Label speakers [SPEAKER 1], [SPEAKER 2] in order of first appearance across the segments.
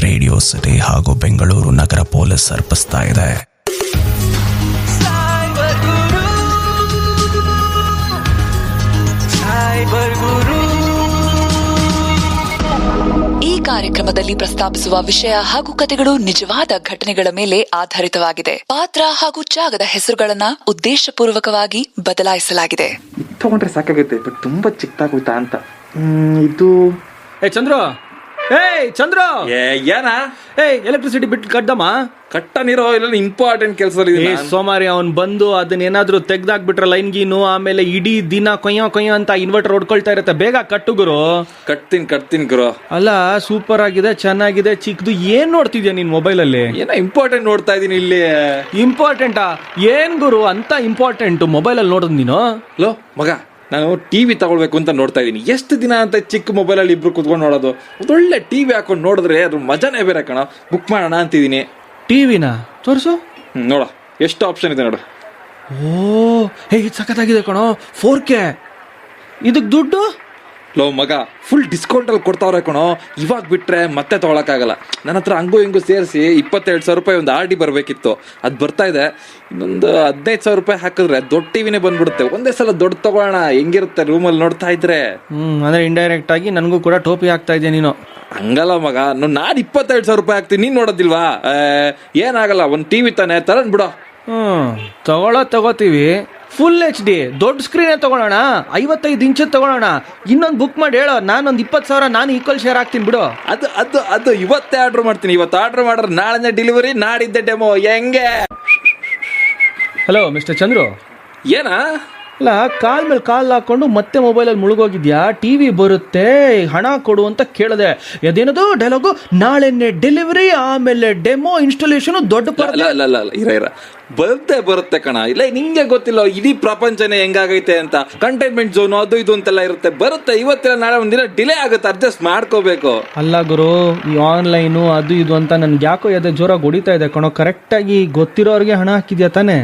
[SPEAKER 1] Radio city ಹಾಗೂ ಬೆಂಗಳೂರು ನಗರ police ಅರ್ಪಿಸ್ತಾ ಇದೆ.
[SPEAKER 2] ಈ ಕಾರ್ಯಕ್ರಮದಲ್ಲಿ ಪ್ರಸ್ತಾಪಿಸುವ ವಿಷಯ ಹಾಗೂ ಕಥೆಗಳು ನಿಜವಾದ ಘಟನೆಗಳ ಮೇಲೆ ಆಧಾರಿತವಾಗಿದೆ. ಪಾತ್ರ ಹಾಗೂ ಜಾಗದ ಹೆಸರುಗಳನ್ನ ಉದ್ದೇಶಪೂರ್ವಕವಾಗಿ ಬದಲಾಯಿಸಲಾಗಿದೆ.
[SPEAKER 3] ತಗೊಂಡ್ರೆ ಸಾಕಾಗುತ್ತೆ, ಬಟ್ ತುಂಬಾ ಚಿಕ್ಕದಾಗೋಯ್ತಾ ಅಂತ. ಇದು
[SPEAKER 4] ಚಂದ್ರ
[SPEAKER 3] ಏನ
[SPEAKER 4] ಎಲೆಕ್ಟ್ರಿಸಿಟಿ ಬಿಟ್ಟು ಕಟ್ಟಮ್ಮ.
[SPEAKER 3] ಕಟ್ಟನಿರೋ ಇಲ್ಲ ಇಂಪಾರ್ಟೆಂಟ್ ಕೆಲಸದಲ್ಲಿ
[SPEAKER 4] ಸೋಮಾರಿ ಅವ್ನು ಬಂದು ಅದನ್ನೇನಾದ್ರೂ ತೆಗ್ದಾಕ್ಬಿಟ್ರೆ ಲೈನ್ ಗೀನು, ಆಮೇಲೆ ಇಡೀ ದಿನ ಕೊಯ್ಯೋ ಅಂತ ಇನ್ವರ್ಟರ್ ಹೊಡ್ಕೊಳ್ತಾ ಇರುತ್ತೆ. ಬೇಗ ಕಟ್ಟು ಗುರು.
[SPEAKER 3] ಕಟ್ತೀನಿ ಗುರು.
[SPEAKER 4] ಅಲ್ಲ, ಸೂಪರ್ ಆಗಿದೆ, ಚೆನ್ನಾಗಿದೆ, ಚಿಕ್ಕದು. ಏನ್ ನೋಡ್ತಿದ್ಯಾ ನೀನ್ ಮೊಬೈಲ್ ಅಲ್ಲಿ?
[SPEAKER 3] ಏನೋ ಇಂಪಾರ್ಟೆಂಟ್ ನೋಡ್ತಾ ಇದೀನಿ ಇಲ್ಲಿ.
[SPEAKER 4] ಇಂಪಾರ್ಟೆಂಟಾ? ಏನ್ ಗುರು ಅಂತ ಇಂಪಾರ್ಟೆಂಟ್ ಮೊಬೈಲ್ ಅಲ್ಲಿ ನೋಡೋದು ನೀನು?
[SPEAKER 3] ಲೋ ಮಗ, ನಾನು ಟಿವಿ ತಗೊಳ್ಬೇಕು ಅಂತ ನೋಡ್ತಾ ಇದೀನಿ. ಎಷ್ಟು ದಿನ ಅಂತ ಚಿಕ್ಕ ಮೊಬೈಲ್ ಅಲ್ಲಿ ಇಬ್ರು ಕುತ್ಕೊಂಡು ನೋಡೋದು. ಒಳ್ಳೆ ಟಿವಿ ಹಾಕೊಂಡು ನೋಡಿದ್ರೆ ಅದ್ರ ಮಜಾನೇ ಬೇರೆ ಕಣ. ಬುಕ್ ಮಾಡೋಣ ಅಂತಿದೀನಿ.
[SPEAKER 4] ಟಿವಿನ ತೋರಿಸು.
[SPEAKER 3] ನೋಡ ಎಷ್ಟು ಆಪ್ಷನ್ ಇದೆ ನೋಡು.
[SPEAKER 4] ಇದು ಸಖತ್ತಾಗಿದೆ ಕಣೋ, 4K. ಇದಕ್ ದುಡ್ಡು?
[SPEAKER 3] ಲೋ ಮಗ, ಫುಲ್ ಡಿಸ್ಕೌಂಟ್ ಅಲ್ಲಿ ಕೊಡ್ತಾವ್ರೆ ಕಣೋ. ಇವಾಗ ಬಿಟ್ರೆ ಮತ್ತೆ ತಗೊಳಕ್ಕಾಗಲ್ಲ. ನನ್ನ ಹತ್ರ ಹಂಗೂ ಹಿಂಗೂ ಸೇರಿಸಿ 22,000 ರೂಪಾಯಿ ಒಂದು RD ಬರ್ಬೇಕಿತ್ತು. ಅದು ಬರ್ತಾ ಇದೆ. ಇನ್ನೊಂದು 15,000 ರೂಪಾಯಿ ಹಾಕಿದ್ರೆ ದೊಡ್ಡ ಟಿವಿನೇ ಬಂದ್ಬಿಡುತ್ತೆ. ಒಂದೇ ಸಲ ದೊಡ್ಡ ತಗೊಳ್ಳೋಣ, ಹೆಂಗಿರುತ್ತೆ ರೂಮಲ್ಲಿ ನೋಡ್ತಾ ಇದ್ರೆ.
[SPEAKER 4] ಅಂದ್ರೆ ಇಂಡೈರೆಕ್ಟ್ ಆಗಿ ನನಗೂ ಕೂಡ ಟೋಪಿ ಹಾಕ್ತಾ ಇದೆಯಾ ನೀನು?
[SPEAKER 3] ಹಂಗಲ್ಲ ಮಗ, ನಾನು 22,000 ರೂಪಾಯಿ ಹಾಕ್ತೀನಿ, ನೀನ್ ನೋಡೋದಿಲ್ವಾ? ಏನಾಗಲ್ಲ, ಒಂದು ಟಿವಿ ತಾನೆ ತರನ್ ಬಿಡೋ.
[SPEAKER 4] ತಗೋತೀವಿ. ಫುಲ್ HD ದೊಡ್ಡ ಸ್ಕ್ರೀನೇ ತಗೊಳ್ಳೋಣ. 55 ಇಂಚ್ ತಗೊಳ್ಳೋಣ. ಇನ್ನೊಂದು ಬುಕ್ ಮಾಡಿ ಹೇಳೋ, ನಾನೊಂದು 20,000 ನಾನು ಈಕ್ವಲ್ ಶೇರ್ ಹಾಕ್ತೀನಿ ಬಿಡು.
[SPEAKER 3] ಅದು ಇವತ್ತೇ ಆರ್ಡರ್ ಮಾಡ್ತೀನಿ. ಇವತ್ತು ಆರ್ಡರ್ ಮಾಡ್ರೆ ನಾಳೆ ಡೆಲಿವರಿ, ನಾಡಿದ್ದೆ ಡೆಮೋ. ಹೆಂಗೆ?
[SPEAKER 4] Hello mister Chandru.
[SPEAKER 3] ಏನಾ?
[SPEAKER 4] ಅಲ್ಲ, ಕಾಲ್ ಮೇಲೆ ಕಾಲ್ ಹಾಕೊಂಡು ಮತ್ತೆ ಮೊಬೈಲಲ್ಲಿ ಮುಳುಗೋಗಿದ್ಯಾ? ಟಿವಿ ಬರುತ್ತೆ, ಹಣ ಕೊಡು ಅಂತ ಕೇಳಿದೆ. ಅದೇನದು ಡೈಲಾಗು? ನಾಳೆನೆ ಡೆಲಿವರಿ, ಆಮೇಲೆ ಡೆಮೋ, ಇನ್ಸ್ಟಾಲೇಷನ್, ದೊಡ್ಡ
[SPEAKER 3] ಇರ ಬರುತ್ತೆ ಕಣ. ಇಲ್ಲ ನಿಂಗೆ ಗೊತ್ತಿಲ್ಲ ಇಡೀ ಪ್ರಪಂಚನೇ ಹೆಂಗಾಗೈತೆ ಅಂತ. ಕಂಟೈನ್ಮೆಂಟ್ ಝೋನ್ ಅದು ಇದು ಅಂತೆಲ್ಲ ಇರುತ್ತೆ. ಬರುತ್ತೆ ಇವತ್ತಿನ ನಾಳೆ ಒಂದಿನ ಡಿಲೇ ಆಗುತ್ತೆ, ಅಡ್ಜಸ್ಟ್ ಮಾಡ್ಕೋಬೇಕು.
[SPEAKER 4] ಅಲ್ಲ ಗುರು, ಈ ಆನ್ಲೈನು ಅದು ಇದು ಅಂತ ನನ್ಗೆ ಯಾಕೋ ಎದೆ ಜೋರಾಗಿ ಹೊಡಿತಾ ಇದೆ ಕಣೋ. ಕರೆಕ್ಟಾಗಿ ಗೊತ್ತಿರೋರಿಗೆ ಹಣ ಹಾಕಿದ್ಯಾ ತಾನೆ?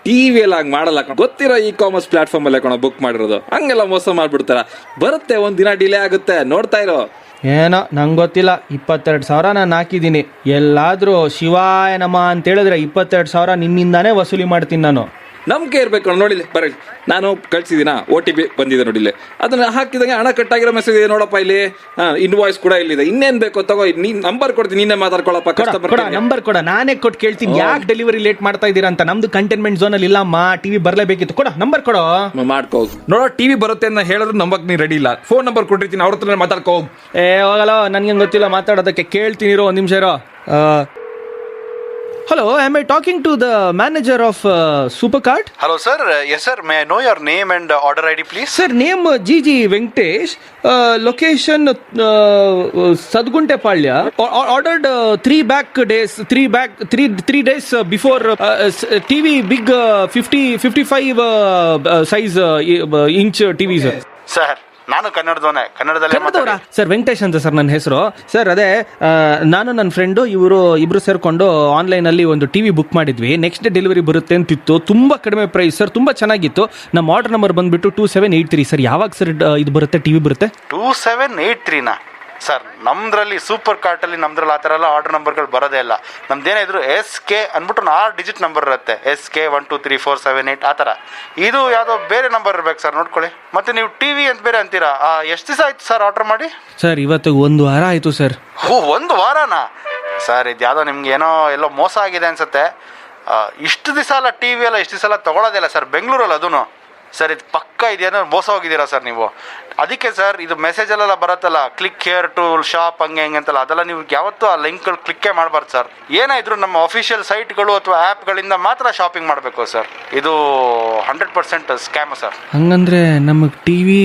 [SPEAKER 3] ಟಿವಿ ಎಲ್ಲ ಹಂಗೆ ಮಾಡಲ್ಲ ಕಣ. ಗೊತ್ತಿರೋ ಇ-ಕಾಮರ್ಸ್ ಪ್ಲಾಟ್ಫಾರ್ಮ್ ಅಲ್ಲೇ ಕಣ ಬುಕ್ ಮಾಡಿರೋದು. ಹಂಗೆಲ್ಲ ಮೋಸ ಮಾಡ್ಬಿಡ್ತಾರ. ಬರುತ್ತೆ, ಒಂದಿನ ಡಿಲೇ ಆಗುತ್ತೆ, ನೋಡ್ತಾ ಇರೋ.
[SPEAKER 4] ಏನೋ ನಂಗೆ ಗೊತ್ತಿಲ್ಲ. 22,000 ನಾನು ಹಾಕಿದ್ದೀನಿ. ಎಲ್ಲಾದ್ರೂ ಶಿವಾಯ ನಮ ಅಂತ ಹೇಳಿದ್ರೆ 22,000 ನಿನ್ನಿಂದಾನೇ ವಸೂಲಿ ಮಾಡ್ತೀನಿ ನಾನು.
[SPEAKER 3] ನಂಬಿಕೆ ಇರ್ಬೇಕು ನೋಡಿಲ್ಲ. ಬರೀ ನಾನು ಕಳ್ಸಿದ್ದೀನ, OTP ಬಂದಿದೆ ನೋಡಿಲ್ಲ. ಅದನ್ನ ಹಾಕಿದಂಗೆ ಹಣ ಕಟ್ಟಾಗಿರೋ ಮೆಸೇಜ್ ಇದೆ ನೋಡಪ್ಪ ಇಲ್ಲಿ. ಇನ್ವಾಯ್ಸ್ ಕೂಡ ಇಲ್ಲಿದೆ. ಇನ್ನೇನ್ ಬೇಕು ತಗೋ, ನೀನ್ ನಂಬರ್ ಕೊಡ್ತೀನಿ, ನೀನೇ ಮಾತಾಡ್ಕೊಳಪ್ಪ.
[SPEAKER 4] ನಂಬರ್ ಕೊಡ, ನಾನೇ ಕೊಟ್ಟು ಕೇಳ್ತೀನಿ ಯಾಕೆ ಡೆಲಿವರಿ ಲೇಟ್ ಮಾಡ್ತಾ ಇದ್ದೀರಾ ಅಂತ. ನಮ್ದು ಕಂಟೈನ್ಮೆಂಟ್ ಝೋನ್ ಅಲ್ಲಿ ಇಲ್ಲಮ್ಮ, ಟಿವಿ ಬರ್ಲೇಬೇಕಿತ್ತು. ಕೊಡ ನಂಬರ್ ಕೊಡೋ.
[SPEAKER 3] ಮಾಡ್ಕೋ. ನೋಡೋ, ಟಿವಿ ಬರುತ್ತೆ ಅಂತ ಹೇಳಿದ್ರು ನಂಬಕ್ ನೀ ರೆಡಿ ಇಲ್ಲ. ಫೋನ್ ನಂಬರ್ ಕೊಟ್ಟಿರ್ತೀನಿ, ಅವ್ರ ಹತ್ರ ಮಾತಾಡ್ಕೋ.
[SPEAKER 4] ಹೋಗಲ್ಲ, ನನ್ಗೆ ಗೊತ್ತಿಲ್ಲ ಮಾತಾಡೋದಕ್ಕೆ. ಕೇಳ್ತೀನಿ ಇರೋ, 1 ನಿಮಿಷ ಇರೋ. Hello, am I talking to the manager of Supercard?
[SPEAKER 5] Hello, sir. Yes, sir. May I know your name and order ID, please?
[SPEAKER 4] Sir, name GG Venkatesh. Location Sadguntepalya. Ordered 3 days before. TV big 55 size inch TV, sir.
[SPEAKER 5] Sir. ನಾನು ಕನ್ನಡದವನೇ. ಕನ್ನಡದವರ
[SPEAKER 4] sir, Venkatesh ಅಂತ sir ನನ್ನ ಹೆಸರು. Sir ಅದೇ ನಾನು ನನ್ನ friend ಇಬ್ರು ಸೇರ್ಕೊಂಡು online ಅಲ್ಲಿ ಒಂದು ಟಿವಿ ಬುಕ್ ಮಾಡಿದ್ವಿ. ನೆಕ್ಸ್ಟ್ ಡೇ ಡೆಲಿವರಿ ಬರುತ್ತೆ ಅಂತಿತ್ತು. ತುಂಬಾ ಕಡಿಮೆ ಪ್ರೈಸ್ ಸರ್, ತುಂಬಾ ಚೆನ್ನಾಗಿತ್ತು. ನಮ್ಮ ಆರ್ಡರ್ ನಂಬರ್ ಬಂದ್ಬಿಟ್ಟು 2783. ಸರ್ ಯಾವಾಗ ಸರ್ ಇದು ಬರುತ್ತೆ, ಟಿವಿ ಬರುತ್ತೆ?
[SPEAKER 5] 2783ನಾ? ಸರ್, ನಮ್ದ್ರಲ್ಲಿ ಸೂಪರ್ ಕಾರ್ಟ್ ಅಲ್ಲಿ ನಮ್ದ್ರಲ್ಲಿ ಆ ಥರ ಎಲ್ಲ ಆರ್ಡರ್ ನಂಬರ್ಗಳು ಬರೋದೇ ಇಲ್ಲ. ನಮ್ದೇನಿದ್ರು SK ಅಂದ್ಬಿಟ್ಟು 6 ಡಿಜಿಟ್ ನಂಬರ್ ಇರುತ್ತೆ. SK 1 2 3 4 7 8 ಆ ಥರ. ಇದು ಯಾವುದೋ ಬೇರೆ ನಂಬರ್ ಇರ್ಬೇಕು ಸರ್, ನೋಡ್ಕೊಳ್ಳಿ. ಮತ್ತೆ ನೀವು ಟಿವಿ ಅಂತ ಬೇರೆ ಅಂತೀರಾ. ಎಷ್ಟು ದಿವಸ ಆಯ್ತು ಸರ್ ಆರ್ಡರ್ ಮಾಡಿ?
[SPEAKER 4] ಸರ್ ಇವತ್ತು 1 ವಾರ ಆಯ್ತು ಸರ್.
[SPEAKER 5] 1 ವಾರನಾ? ಸರ್, ಇದು ಯಾವುದೋ ನಿಮ್ಗೆ ಎಲ್ಲೋ ಮೋಸ ಆಗಿದೆ ಅನ್ಸುತ್ತೆ. ಇಷ್ಟು ದಿವಸ ಎಲ್ಲ ಟಿವಿ ಎಲ್ಲ ಇಷ್ಟು ದಿವಸ ಎಲ್ಲ ತೊಗೊಳೋದಿಲ್ಲ ಸರ್, ಬೆಂಗಳೂರಲ್ಲಿ ಅದೂ. ಸರ್, ಇದು ಪಕ್ಕ ಇದೆಯೋ ಮೋಸ ಹೋಗಿದ್ದೀರಾ ಸರ್ ನೀವು. ಅದಕ್ಕೆ ಸರ್, ಇದು ಮೆಸೇಜಲ್ಲೆಲ್ಲ ಬರುತ್ತಲ್ಲ, ಕ್ಲಿಕ್ ಹೇರ್ ಟು ಶಾಪ್ ಹಂಗೆ ಹೆಂಗೆ ಅಂತಲ್ಲ, ಅದೆಲ್ಲ ನೀವು ಯಾವತ್ತೂ ಆ ಲಿಂಕ್ಗಳು ಕ್ಲಿಕ್ಕೇ ಮಾಡಬಾರ್ದು ಸರ್. ಏನಾದರೂ ನಮ್ಮ ಅಫಿಷಿಯಲ್ ಸೈಟ್ಗಳು ಅಥವಾ ಆ್ಯಪ್ಗಳಿಂದ ಮಾತ್ರ ಶಾಪಿಂಗ್ ಮಾಡಬೇಕು ಸರ್. ಇದು 100% ಸ್ಕ್ಯಾಮ್ ಸರ್.
[SPEAKER 4] ಹಂಗಂದ್ರೆ ನಮಗೆ ಟಿವಿ